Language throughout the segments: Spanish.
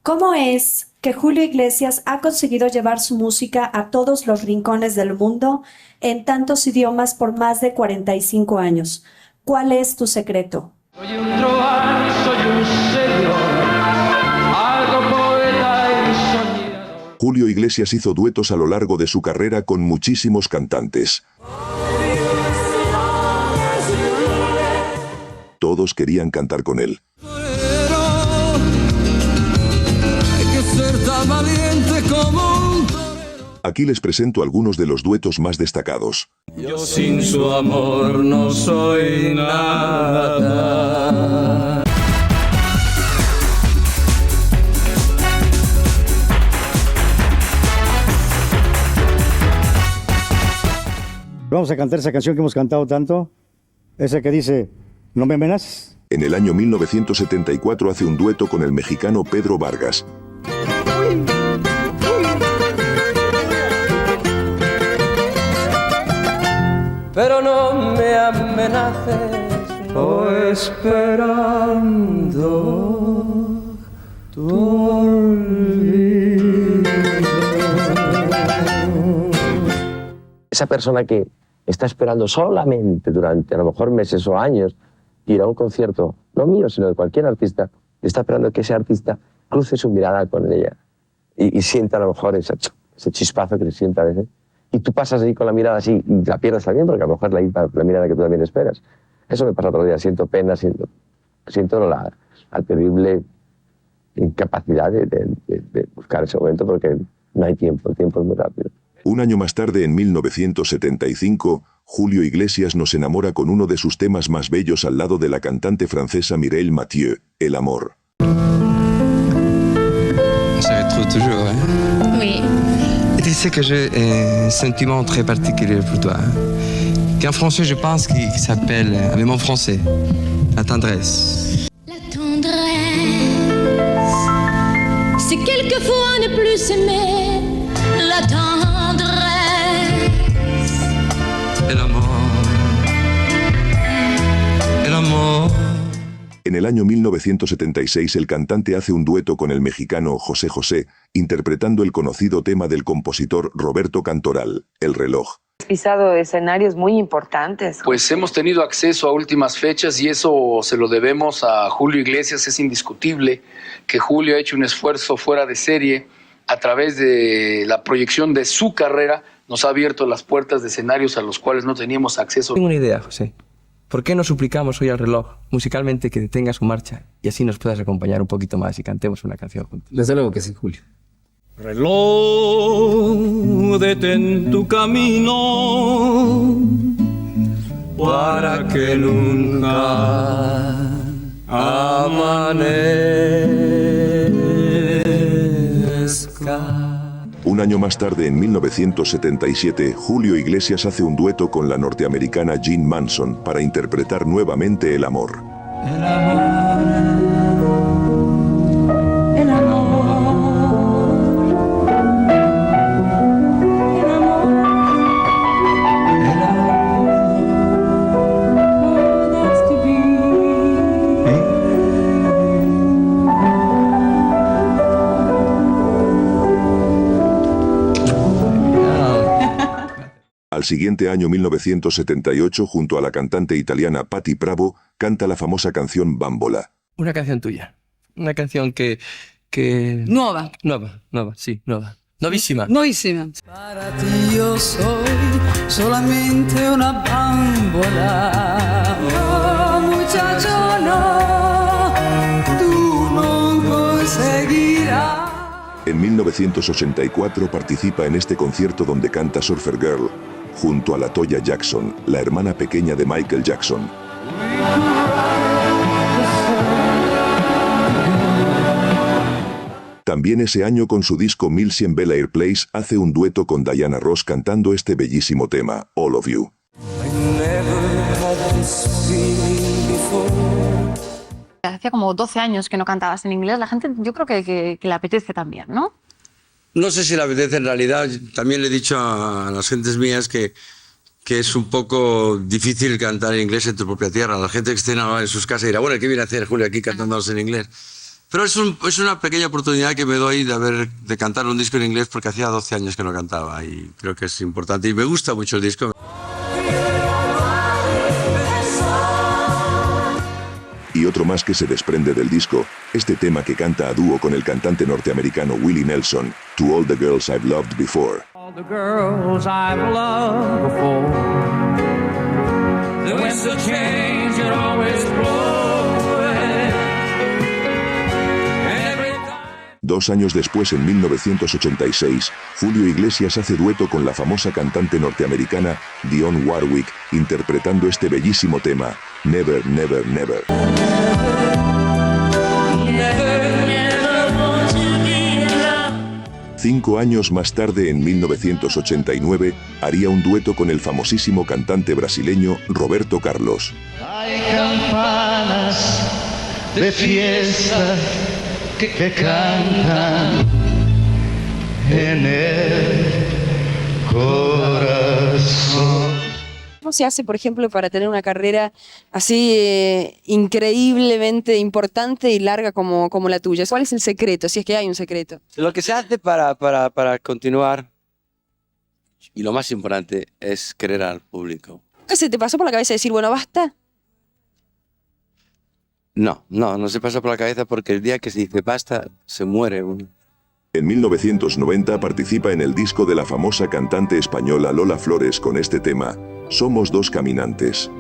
¿Cómo es que Julio Iglesias ha conseguido llevar su música a todos los rincones del mundo en tantos idiomas por más de 45 años? ¿Cuál es tu secreto? Soy un truán, soy un señor, algo poeta y soñador. Julio Iglesias hizo duetos a lo largo de su carrera con muchísimos cantantes. Todos querían cantar con él. Aquí les presento algunos de los duetos más destacados. Yo sin su amor no soy nada. Vamos a cantar esa canción que hemos cantado tanto, esa que dice, ¿no me amenazas? En el año 1974 hace un dueto con el mexicano Pedro Vargas. Pero no me amenaces, esperando tu olvido. Esa persona que está esperando solamente durante a lo mejor meses o años ir a un concierto, no mío, sino de cualquier artista, está esperando que ese artista cruce su mirada con ella y sienta a lo mejor ese chispazo que se sienta a veces. Y tú pasas ahí con la mirada así y la pierdes también, porque a lo mejor es la mirada que tú también esperas. Eso me pasa otro día, siento pena, siento la terrible incapacidad de buscar ese momento, porque no hay tiempo, el tiempo es muy rápido. Un año más tarde, en 1975, Julio Iglesias nos enamora con uno de sus temas más bellos al lado de la cantante francesa Mireille Mathieu, El amor. Je retrouve toujours, hein? Oui. Et tu sais que j'ai un sentiment très particulier pour toi, hein? Qu'en français, je pense qu'il s'appelle, avec mon français, la tendresse. La tendresse, c'est quelquefois ne plus aimer. La tendresse. El amor. El amor. En el año 1976 el cantante hace un dueto con el mexicano José José, interpretando el conocido tema del compositor Roberto Cantoral, El reloj. Has pisado escenarios muy importantes. Pues hemos tenido acceso a últimas fechas y eso se lo debemos a Julio Iglesias. Es indiscutible que Julio ha hecho un esfuerzo fuera de serie a través de la proyección de su carrera. Nos ha abierto las puertas de escenarios a los cuales no teníamos acceso. Tengo una idea, José. ¿Por qué no suplicamos hoy al reloj, musicalmente, que detenga su marcha y así nos puedas acompañar un poquito más y cantemos una canción juntos? Desde luego que sí, Julio. Reloj, detén tu camino para que nunca amanezca. Un año más tarde, en 1977, Julio Iglesias hace un dueto con la norteamericana Jean Manson para interpretar nuevamente El amor. El amor, el amor, el amor, el amor, that's to be. Al siguiente año 1978, junto a la cantante italiana Patti Bravo, canta la famosa canción Bambola. Una canción tuya. Una canción que... Nuova. Nueva, sí, nueva. Novísima. Nuovissima. Para ti yo soy solamente una bambola. Oh, muchacho, no, tú no conseguirás. En 1984 participa en este concierto donde canta Surfer Girl, junto a la Toya Jackson, la hermana pequeña de Michael Jackson. También ese año con su disco 1100 Bel Air Place hace un dueto con Diana Ross cantando este bellísimo tema, All of You. Hacía como 12 años que no cantabas en inglés. La gente, yo creo que le apetece también, ¿no? No sé si le apetece en realidad. También le he dicho a las gentes mías que es un poco difícil cantar en inglés en tu propia tierra. La gente que esté en sus casas dirá, bueno, ¿qué viene a hacer Julio aquí cantándonos en inglés? Pero es una pequeña oportunidad que me doy de cantar un disco en inglés porque hacía 12 años que no cantaba y creo que es importante y me gusta mucho el disco. Y otro más que se desprende del disco, este tema que canta a dúo con el cantante norteamericano Willie Nelson, To All the Girls I've Loved Before. All the girls I've loved before. The winds of change are always blowing. Every time. 2 años después, en 1986, Julio Iglesias hace dueto con la famosa cantante norteamericana Dionne Warwick, interpretando este bellísimo tema, Never, Never, Never. 5 años más tarde, en 1989, haría un dueto con el famosísimo cantante brasileño Roberto Carlos. Hay campanas de fiesta que cantan en el corazón. ¿Cómo se hace, por ejemplo, para tener una carrera así increíblemente importante y larga como la tuya? ¿Cuál es el secreto, si es que hay un secreto? Lo que se hace para continuar, y lo más importante, es querer al público. ¿Qué se te pasó por la cabeza decir, bueno, basta? No se pasa por la cabeza porque el día que se dice basta, se muere uno. En 1990 participa en el disco de la famosa cantante española Lola Flores con este tema, Somos dos caminantes.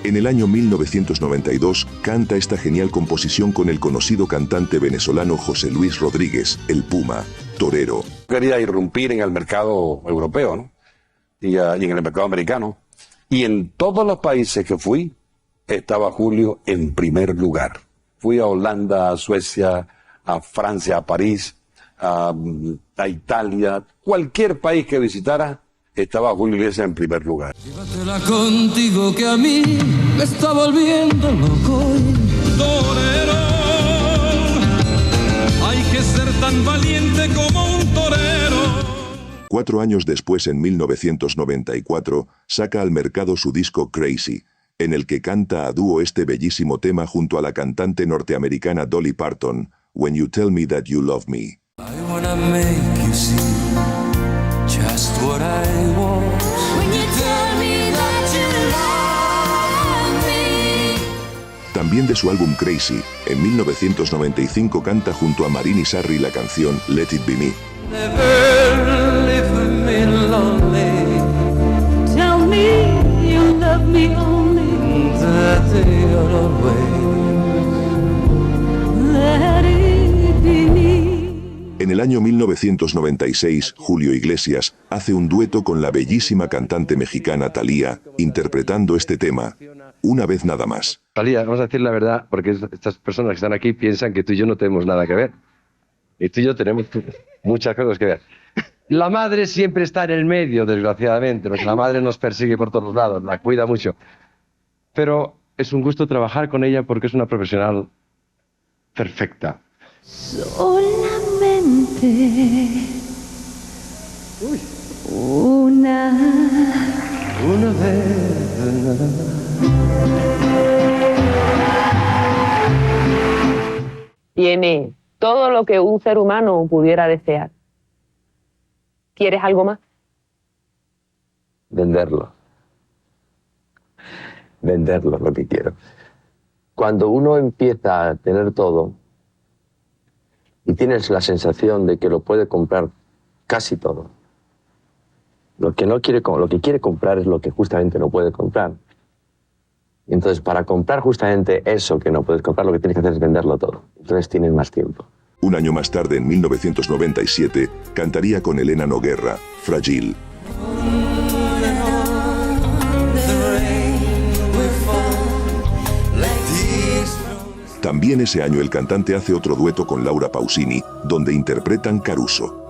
En el año 1992 canta esta genial composición con el conocido cantante venezolano José Luis Rodríguez, el Puma, torero. Quería irrumpir en el mercado europeo, ¿no? y en el mercado americano. Y en todos los países que fui, estaba Julio en primer lugar. Fui a Holanda, a Suecia, a Francia, a París, a Italia, cualquier país que visitara, estaba Julio Iglesias en primer lugar. Llévatela contigo que a mí me está volviendo loco. Torero, hay que ser tan valiente como un torero. 4 años después, en 1994, saca al mercado su disco Crazy, en el que canta a dúo este bellísimo tema junto a la cantante norteamericana Dolly Parton, When You Tell Me That You Love Me. I wanna make you see just what I want. When you tell me that you love me. También de su álbum Crazy, en 1995 canta junto a Marini Sarri la canción Let It Be Me. Never leave me lonely. Tell me you love me only that day or away. Let it be me. En el año 1996, Julio Iglesias hace un dueto con la bellísima cantante mexicana Thalía, interpretando este tema, Una vez nada más. Thalía, vamos a decir la verdad, porque estas personas que están aquí piensan que tú y yo no tenemos nada que ver. Y tú y yo tenemos muchas cosas que ver. La madre siempre está en el medio, desgraciadamente, porque la madre nos persigue por todos lados, la cuida mucho. Pero es un gusto trabajar con ella porque es una profesional perfecta. Solamente una vez nada más. Tiene todo lo que un ser humano pudiera desear. ¿Quieres algo más? Venderlo. Venderlo es lo que quiero. Cuando uno empieza a tener todo y tienes la sensación de que lo puede comprar casi todo, lo que quiere comprar es lo que justamente no puede comprar. Entonces, para comprar justamente eso que no puedes comprar, lo que tienes que hacer es venderlo todo. Entonces tienes más tiempo. Un año más tarde, en 1997, cantaría con Elena Noguera, Fragile. También ese año el cantante hace otro dueto con Laura Pausini, donde interpretan Caruso.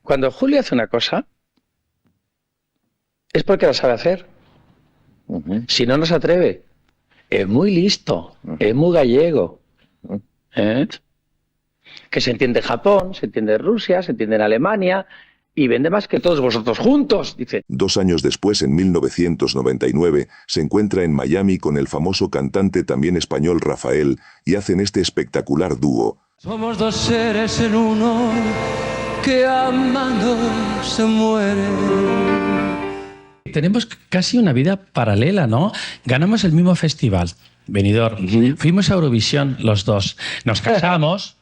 Cuando Julio hace una cosa, es porque la sabe hacer. Si no, no se atreve. Es muy listo, es muy gallego. Que se entiende en Japón, se entiende en Rusia, se entiende en Alemania, y vende más que todos vosotros juntos, dice. 2 años después, en 1999, se encuentra en Miami con el famoso cantante también español Rafael y hacen este espectacular dúo. Somos dos seres en uno que amando se mueren. Tenemos casi una vida paralela, ¿no? Ganamos el mismo festival, Benidorm. Fuimos a Eurovisión los dos. Nos casamos,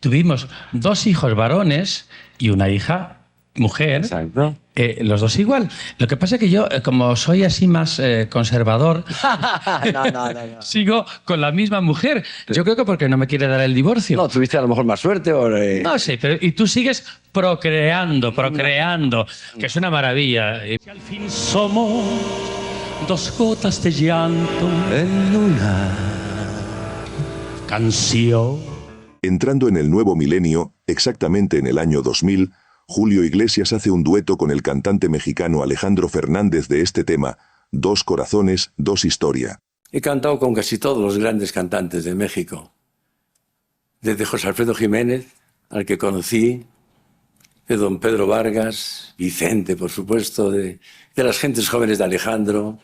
tuvimos 2 hijos varones y una hija mujer. Exacto. Los dos igual. Lo que pasa es que yo, como soy así más conservador, No. sigo con la misma mujer. Yo creo que porque no me quiere dar el divorcio. No, tuviste a lo mejor más suerte o... No sé, pero y tú sigues procreando, que es una maravilla. Si al fin somos 2 gotas de llanto en una canción. Entrando en el nuevo milenio, exactamente en el año 2000, Julio Iglesias hace un dueto con el cantante mexicano Alejandro Fernández de este tema, 2 corazones, 2 historia. He cantado con casi todos los grandes cantantes de México. Desde José Alfredo Jiménez, al que conocí, de don Pedro Vargas, Vicente, por supuesto, de las gentes jóvenes de Alejandro.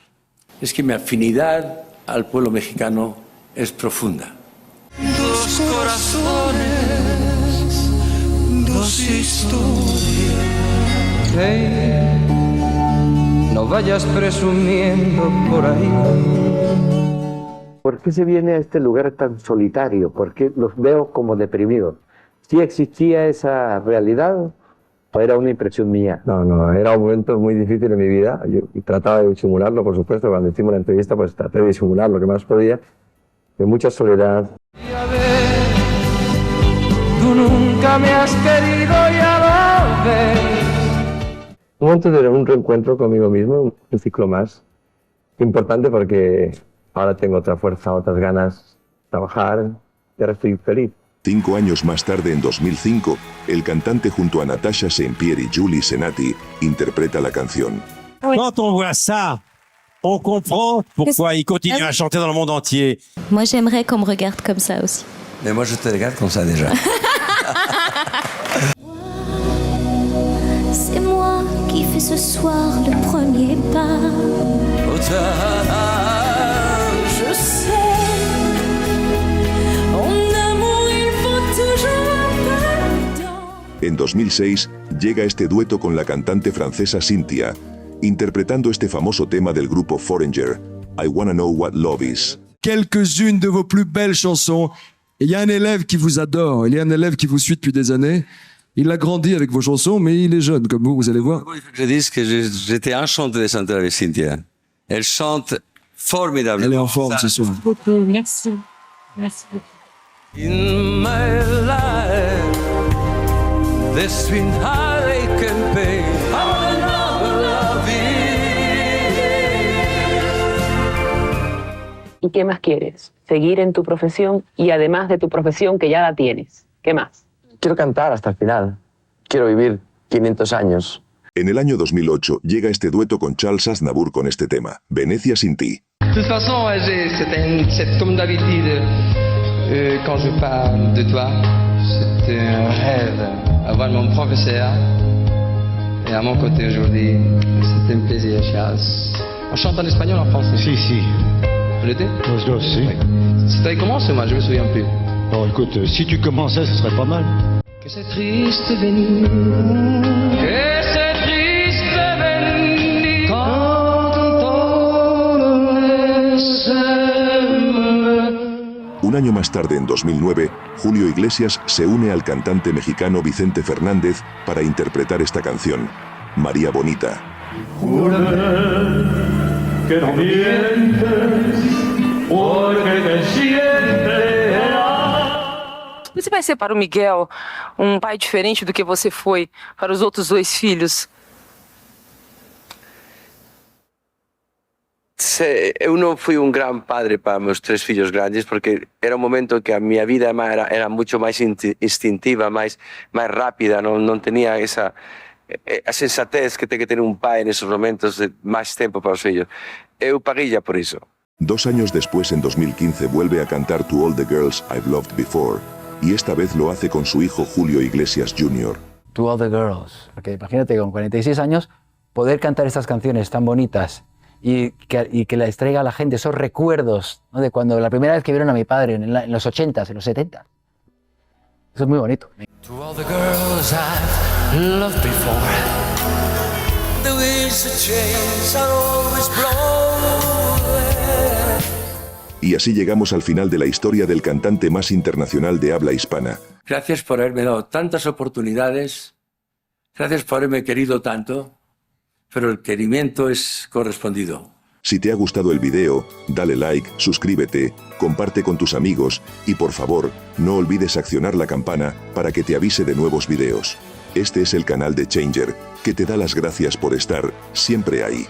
Es que mi afinidad al pueblo mexicano es profunda. 2 corazones, 2 historias. Hey, no vayas presumiendo por ahí. ¿Por qué se viene a este lugar tan solitario? ¿Por qué los veo como deprimidos? ¿Sí existía esa realidad o era una impresión mía? No, era un momento muy difícil en mi vida. Yo trataba de disimularlo, por supuesto. Cuando hicimos la entrevista, pues traté de disimular lo que más podía. De mucha soledad. Tú nunca me has querido, ya lo ves. Un momento de un reencuentro conmigo mismo, un ciclo más. Importante porque ahora tengo otra fuerza, otras ganas de trabajar y ahora estoy feliz. 5 años más tarde, en 2005, el cantante junto a Natasha Saint-Pierre y Julie Senati interpreta la canción. Quand on voit ça, on comprend pourquoi il continue à chanter dans le monde entier. Moi, j'aimerais qu'on me regarde comme ça aussi. Mais moi, je te regarde comme ça déjà. C'est moi qui fais ce soir le premier pas. Je sais, en amour il faut toujours un peu de temps. En 2006, llega este dueto con la cantante francesa Cynthia, interpretando este famoso tema del grupo Foreigner, I Wanna Know What Love Is. Quelques-unes de vos plus belles chansons. Il y a un élève qui vous adore, il y a un élève qui vous suit depuis des années. Il a grandi avec vos chansons, mais il est jeune comme vous allez voir. Je dis que j'étais enchanté de chanter avec Cynthia. Elle chante formidablement. Elle est en forme ce soir. Merci. Merci beaucoup. In my life, this sweet heartache and pain, I wanna know what love is. ¿Y qué más quieres? Seguir en tu profesión y además de tu profesión que ya la tienes. ¿Qué más? Quiero cantar hasta el final. Quiero vivir 500 años. En el año 2008 llega este dueto con Charles Aznavour con este tema, Venecia sin ti. De toute façon, c'est comme d'habitude, quand je parle de toi, c'est un rêve, avoir mon professeur, et à mon côté aujourd'hui, c'est un plaisir, Charles. On chante en espagnol ou en français? Si. Le thé? Los dos, si. C'est toi qui commence ou moi? Je me souviens plus. Bon, écoute, si tu commençais, ce serait pas mal. Que c'est triste venir, que c'est triste venir, quand on s'aime. Un año más tarde, en 2009, Julio Iglesias se une al cantante mexicano Vicente Fernández para interpretar esta canción, María Bonita. Júrame que no mientes, porque te sientes. Você vai ser para o Miguel pai diferente do que você foi para os outros 2 filhos? Eu não fui un gran padre para meus 3 filhos grandes porque era un momento que a minha vida era mucho máis instintiva, máis rápida, non tenía esa a sensatez que ten que tener un pai nesos momentos de máis tempo para os fillos. Eu paguei por iso. 2 años después, en 2015, vuelve a cantar To All the Girls I've Loved Before, y esta vez lo hace con su hijo Julio Iglesias Jr. To All the Girls. Porque imagínate, con 46 años, poder cantar estas canciones tan bonitas y que les traiga a la gente esos recuerdos, ¿no? De cuando la primera vez que vieron a mi padre en los 80s, en los 70s. Eso es muy bonito. To all the girls I've loved before, the winds of change are always blowing. Y así llegamos al final de la historia del cantante más internacional de habla hispana. Gracias por haberme dado tantas oportunidades, gracias por haberme querido tanto, pero el querimiento es correspondido. Si te ha gustado el video, dale like, suscríbete, comparte con tus amigos y por favor, no olvides accionar la campana para que te avise de nuevos videos. Este es el canal de Changer, que te da las gracias por estar siempre ahí.